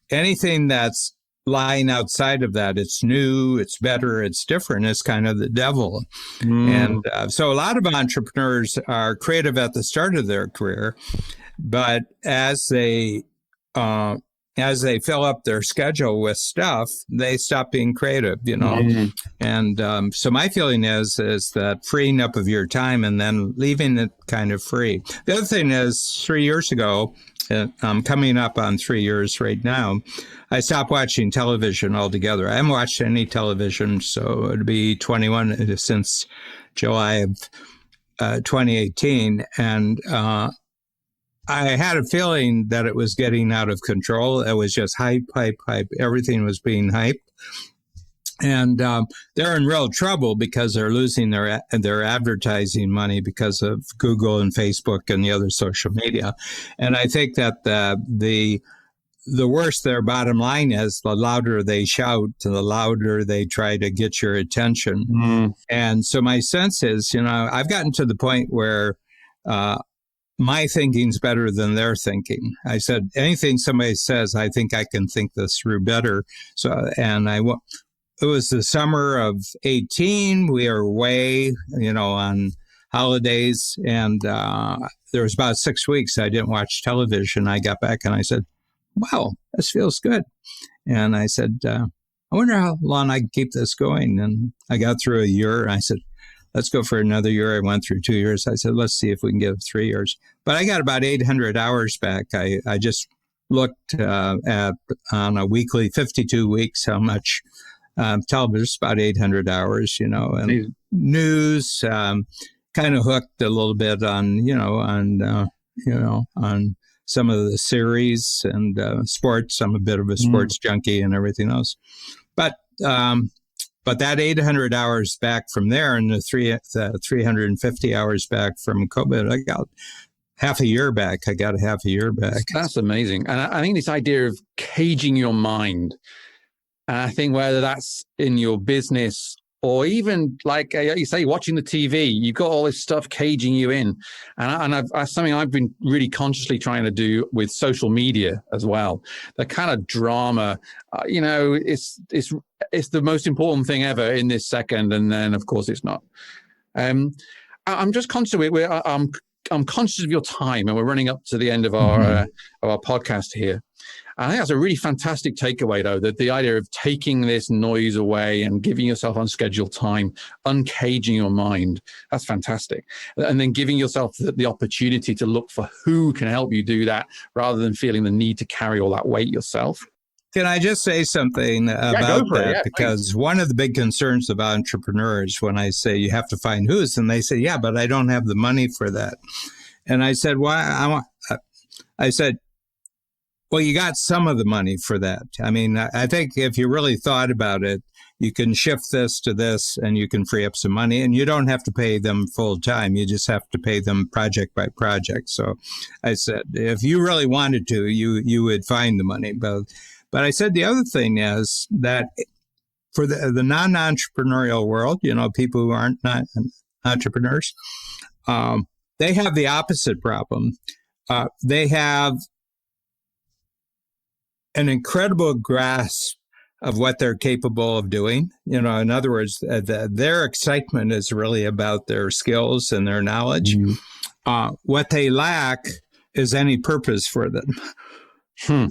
anything that's lying outside of that, it's new, it's better, it's different, it's kind of the devil. And so a lot of entrepreneurs are creative at the start of their career, but as they fill up their schedule with stuff, they stop being creative, And so my feeling is that freeing up of your time and then leaving it kind of free. The other thing is 3 years ago, I'm coming up on 3 years right now, I stopped watching television altogether. I haven't watched any television, so it'd be 21 since July of 2018. And I had a feeling that it was getting out of control. It was just hype. Everything was being hyped. And they're in real trouble because they're losing their advertising money because of Google and Facebook and the other social media. And I think that the worse their bottom line is, the louder they shout, the louder they try to get your attention. And so my sense is, I've gotten to the point where my thinking's better than their thinking. I said, anything somebody says, I think I can think this through better. So, it was the summer of 18. We were away, on holidays. And there was about 6 weeks I didn't watch television. I got back and I said, wow, this feels good. And I said, I wonder how long I can keep this going. And I got through a year. And I said, let's go for another year. I went through 2 years. I said, let's see if we can get 3 years. But I got about 800 hours back. I just looked at on a weekly, 52 weeks, how much television, about 800 hours, and news, kind of hooked a little bit on some of the series and sports. I'm a bit of a sports junkie and everything else. But that 800 hours back from there and the 350 hours back from COVID, I got half a year back. That's amazing. And I think this idea of caging your mind, and I think whether that's in your business or even like you say, watching the TV, you've got all this stuff caging you in. And I've something I've been really consciously trying to do with social media as well. The kind of drama, it's the most important thing ever in this second. And then, of course, it's not. I'm just conscious. I'm conscious of your time, and we're running up to the end of our podcast here. I think that's a really fantastic takeaway, though, that the idea of taking this noise away and giving yourself unscheduled time, uncaging your mind, that's fantastic. And then giving yourself the opportunity to look for who can help you do that rather than feeling the need to carry all that weight yourself. Can I just say something about that? Yeah, because one of the big concerns of entrepreneurs, when I say you have to find who's, and they say, yeah, but I don't have the money for that. And I said, well, well, you got some of the money for that. I mean, I think if you really thought about it, you can shift this to this and you can free up some money, and you don't have to pay them full time. You just have to pay them project by project. So I said, if you really wanted to, you would find the money. But I said the other thing is that for the non-entrepreneurial world, people who aren't not entrepreneurs, they have the opposite problem. They have an incredible grasp of what they're capable of doing. In other words, their excitement is really about their skills and their knowledge. What they lack is any purpose for them.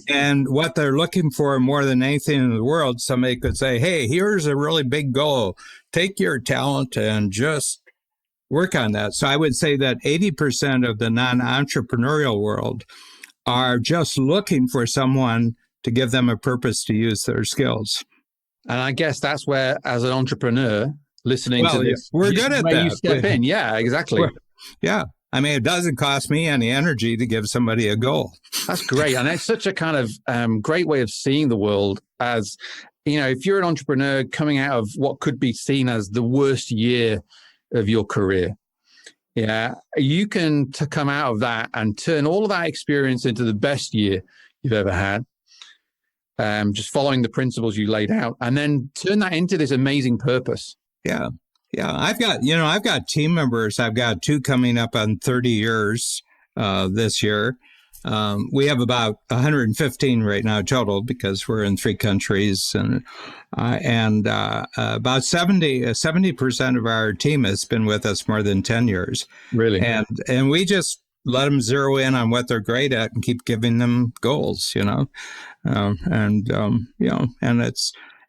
And what they're looking for more than anything in the world, somebody could say, hey, here's a really big goal. Take your talent and just work on that. So I would say that 80% of the non-entrepreneurial world are just looking for someone to give them a purpose to use their skills. And I guess that's where, as an entrepreneur, listening to this, we're good at that. You step in. Yeah, exactly. Yeah. I mean, it doesn't cost me any energy to give somebody a goal. That's great. And it's such a kind of great way of seeing the world as, if you're an entrepreneur coming out of what could be seen as the worst year of your career, you can come out of that and turn all of that experience into the best year you've ever had. Just following the principles you laid out, and then turn that into this amazing purpose. Yeah. I've got team members. I've got 2 coming up on 30 years this year. We have about 115 right now total because we're in 3 countries, and about 70% of our team has been with us more than 10 years. Really, and we just let them zero in on what they're great at and keep giving them goals,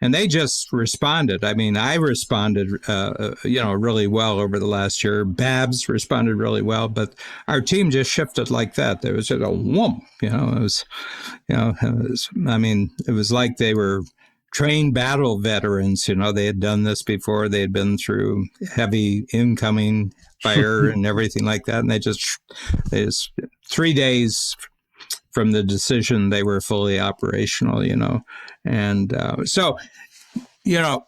and they just responded. I mean, I responded, really well over the last year. Babs responded really well, but our team just shifted like that. There was just a whoomp, it was like they were trained battle veterans. They had done this before. They had been through heavy incoming fire and everything like that. And they just 3 days from the decision, they were fully operational, And so, could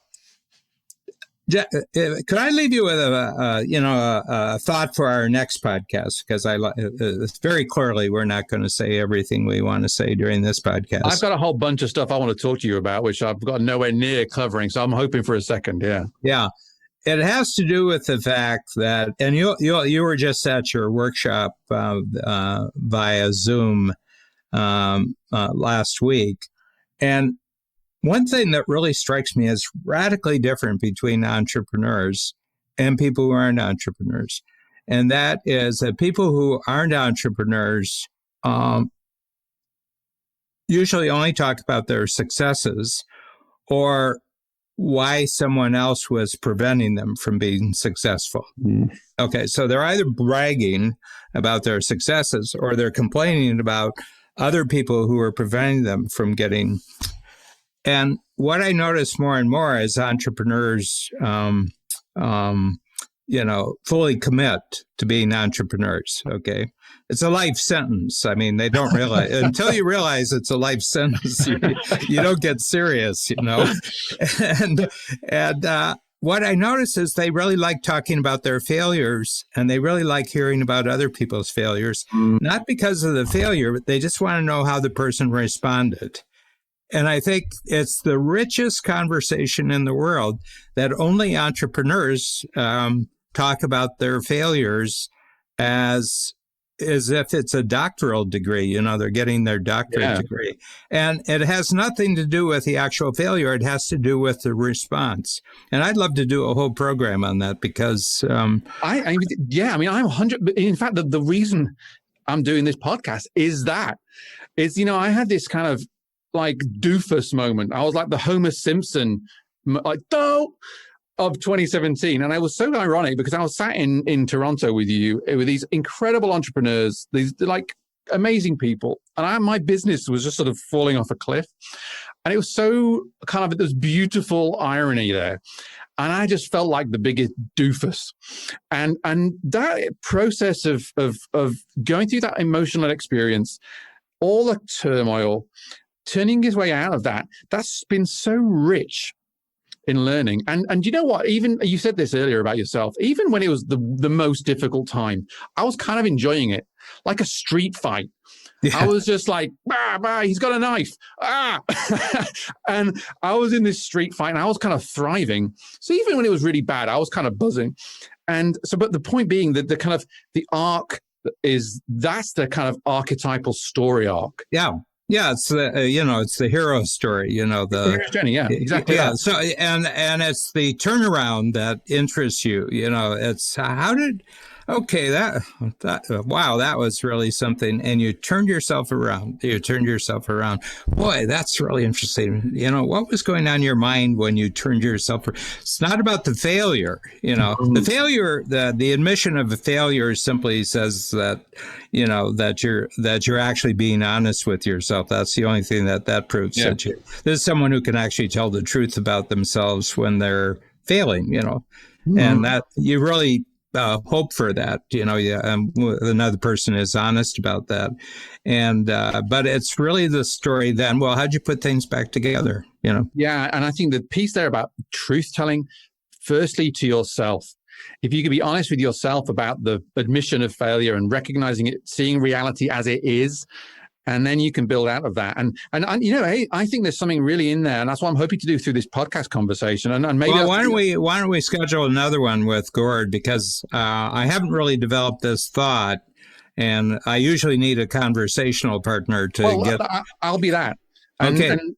I leave you with a thought for our next podcast? Because it's very clearly we're not going to say everything we want to say during this podcast. I've got a whole bunch of stuff I want to talk to you about, which I've got nowhere near covering. So I'm hoping for a second. Yeah. Yeah. it has to do with the fact that, and you were just at your workshop via Zoom last week, and one thing that really strikes me as radically different between entrepreneurs and people who aren't entrepreneurs, and that is that people who aren't entrepreneurs usually only talk about their successes or why someone else was preventing them from being successful. Okay, so they're either bragging about their successes or they're complaining about other people who are preventing them from getting. And what I notice more and more as entrepreneurs, fully commit to being entrepreneurs. Okay, it's a life sentence. I mean, they don't realize until you realize it's a life sentence. You don't get serious, And what I notice is they really like talking about their failures, and they really like hearing about other people's failures, not because of the failure, but they just want to know how the person responded. And I think it's the richest conversation in the world that only entrepreneurs talk about their failures as if it's a doctoral degree. They're getting their doctorate degree. And it has nothing to do with the actual failure. It has to do with the response. And I'd love to do a whole program on that because... I'm 100... In fact, the reason I'm doing this podcast is I had this kind of like doofus moment. I was like the Homer Simpson, of 2017. And I was so ironic because I was sat in Toronto with you, with these incredible entrepreneurs, these like amazing people. And my business was just sort of falling off a cliff. And it was so kind of this beautiful irony there. And I just felt like the biggest doofus. And that process of going through that emotional experience, all the turmoil, turning his way out of that's been so rich in learning. And you know what? Even you said this earlier about yourself, even when it was the most difficult time, I was kind of enjoying it, like a street fight. Yeah. I was just like, he's got a knife. And I was in this street fight and I was kind of thriving. So even when it was really bad, I was kind of buzzing. And so, but the point being that the arc that's the kind of archetypal story arc. Yeah. Yeah, it's the hero story, the hero's journey. Yeah, exactly. Yeah. So and it's the turnaround that interests you. It's that was really something. And you turned yourself around. Boy, that's really interesting. What was going on in your mind when you turned yourself around? It's not about the failure. The failure, the admission of a failure simply says that, that you're actually being honest with yourself. That's the only thing that proves that there's someone who can actually tell the truth about themselves when they're failing, and that you really hope for that, another person is honest about that. And, but it's really the story then, well, how'd you put things back together, Yeah. And I think the piece there about truth telling, firstly to yourself, if you can be honest with yourself about the admission of failure and recognizing it, seeing reality as it is, and then you can build out of that. And I think there's something really in there, and that's what I'm hoping to do through this podcast conversation. And maybe why don't we schedule another one with Gord, because I haven't really developed this thought, and I usually need a conversational partner to get. I'll be that. Okay, and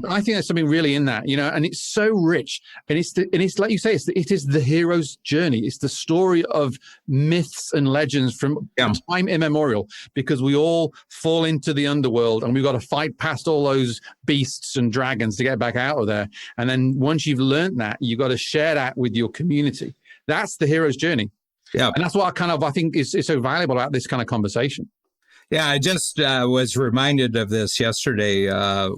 I think there's something really in that, and it's so rich, and it's like you say, it is the hero's journey. It's the story of myths and legends from time immemorial, because we all fall into the underworld, and we've got to fight past all those beasts and dragons to get back out of there. And then once you've learned that, you've got to share that with your community. That's the hero's journey. Yeah, and that's what I think is so valuable about this kind of conversation. Yeah, I just was reminded of this yesterday. I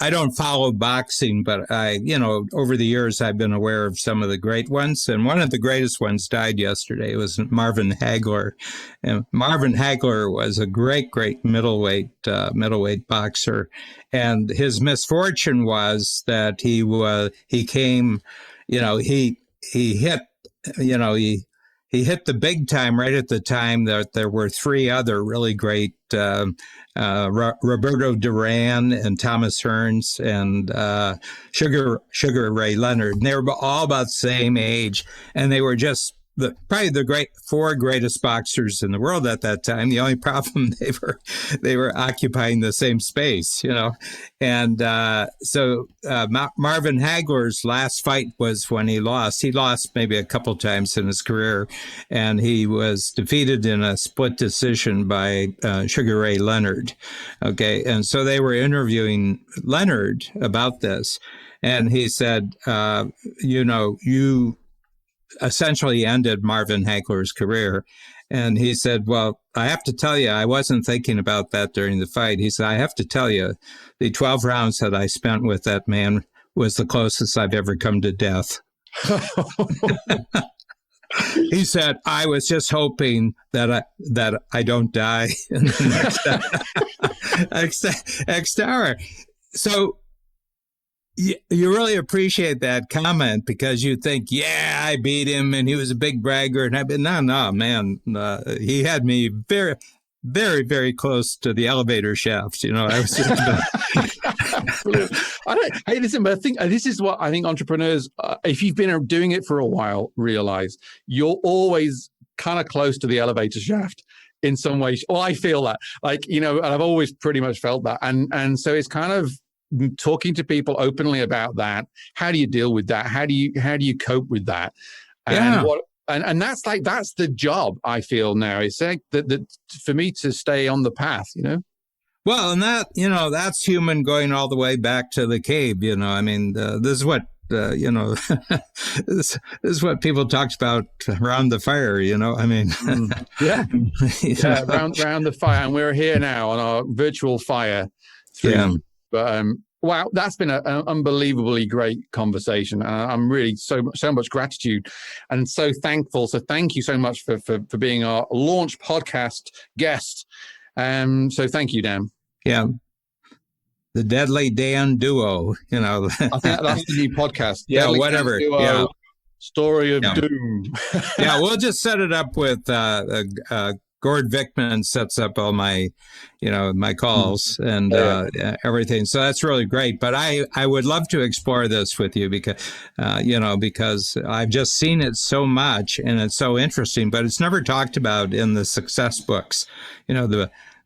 don't follow boxing, but over the years, I've been aware of some of the great ones. And one of the greatest ones died yesterday. It was Marvin Hagler. And Marvin Hagler was a great middleweight boxer. And his misfortune was that he he hit the big time right at the time that there were three other really great, Roberto Duran and Thomas Hearns and Sugar Ray Leonard. And they were all about the same age, and they were just probably the four greatest boxers in the world at that time. The only problem, they were occupying the same space, And so Marvin Hagler's last fight was when he lost. He lost maybe a couple times in his career, and he was defeated in a split decision by Sugar Ray Leonard. Okay, and so they were interviewing Leonard about this, and he said, you essentially ended Marvin Hagler's career. And he said, well, I have to tell you, I wasn't thinking about that during the fight. He said, I have to tell you, the 12 rounds that I spent with that man was the closest I've ever come to death. He said, I was just hoping that I don't die in the next hour. So you really appreciate that comment because you think, yeah, I beat him and he was a big bragger. And no, man, he had me very, very, very close to the elevator shaft. I was Brilliant. Hey, listen, but I think this is what I think entrepreneurs, if you've been doing it for a while, realize you're always kind of close to the elevator shaft in some way. Well, I feel that, and I've always pretty much felt that. And so it's kind of talking to people openly about that. How do you deal with that? How do you cope with that? And and that's the job I feel now. It's like that for me to stay on the path, Well, and that's human going all the way back to the cave. I mean, this is what this is what people talked about around the fire. I mean, around the fire, and we're here now on our virtual fire stream. Yeah. But wow, that's been an unbelievably great conversation. I'm really so much gratitude and so thankful. So thank you so much for being our launch podcast guest. So thank you, Dan. Yeah. The Deadly Dan Duo, I think that's the new podcast. Yeah, whatever. Yeah. Story of Doom. Yeah, we'll just set it up with Gord Vickman sets up all my, my calls and everything. So that's really great. But I would love to explore this with you because I've just seen it so much and it's so interesting, but it's never talked about in the success books.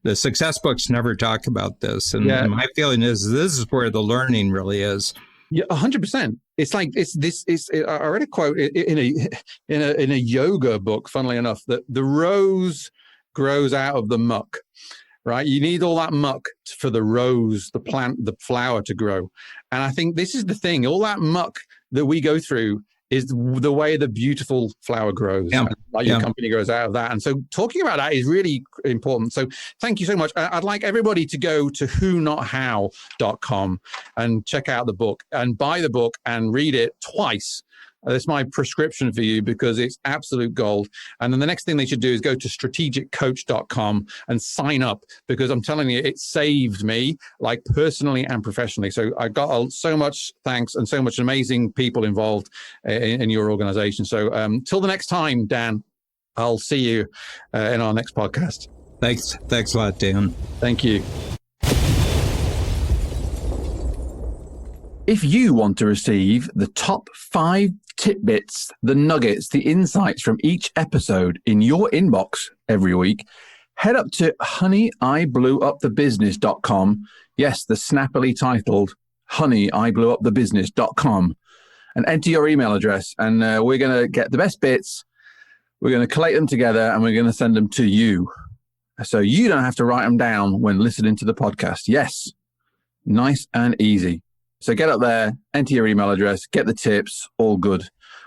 The success books never talk about this. And my feeling is this is where the learning really is. Yeah, 100%. It's like I read a quote in a yoga book, funnily enough, that the rose grows out of the muck, right? You need all that muck for the rose, the plant, the flower to grow. And I think this is the thing, all that muck that we go through is the way the beautiful flower grows. Yeah. Your company grows out of that. And so talking about that is really important. So thank you so much. I'd like everybody to go to whonothow.com and check out the book and buy the book and read it twice. That's my prescription for you because it's absolute gold. And then the next thing they should do is go to strategiccoach.com and sign up because I'm telling you, it saved me like personally and professionally. So I got so much thanks and so much amazing people involved in your organization. So till the next time, Dan, I'll see you in our next podcast. Thanks a lot, Dan. Thank you. If you want to receive the top 5 tidbits, the nuggets, the insights from each episode in your inbox every week, head up to honeyblueupthebusiness.com. Yes, the snappily titled honeyblueupthebusiness.com and enter your email address. And we're going to get the best bits. We're going to collate them together and we're going to send them to you. So you don't have to write them down when listening to the podcast. Yes, nice and easy. So get up there, enter your email address, get the tips, all good.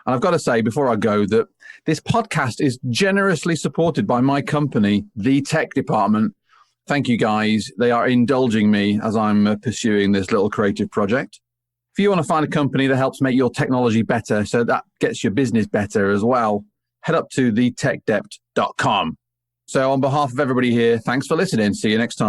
And I've got to say before I go that this podcast is generously supported by my company, The Tech Department. Thank you, guys. They are indulging me as I'm pursuing this little creative project. If you want to find a company that helps make your technology better so that gets your business better as well, head up to thetechdept.com. So on behalf of everybody here, thanks for listening. See you next time.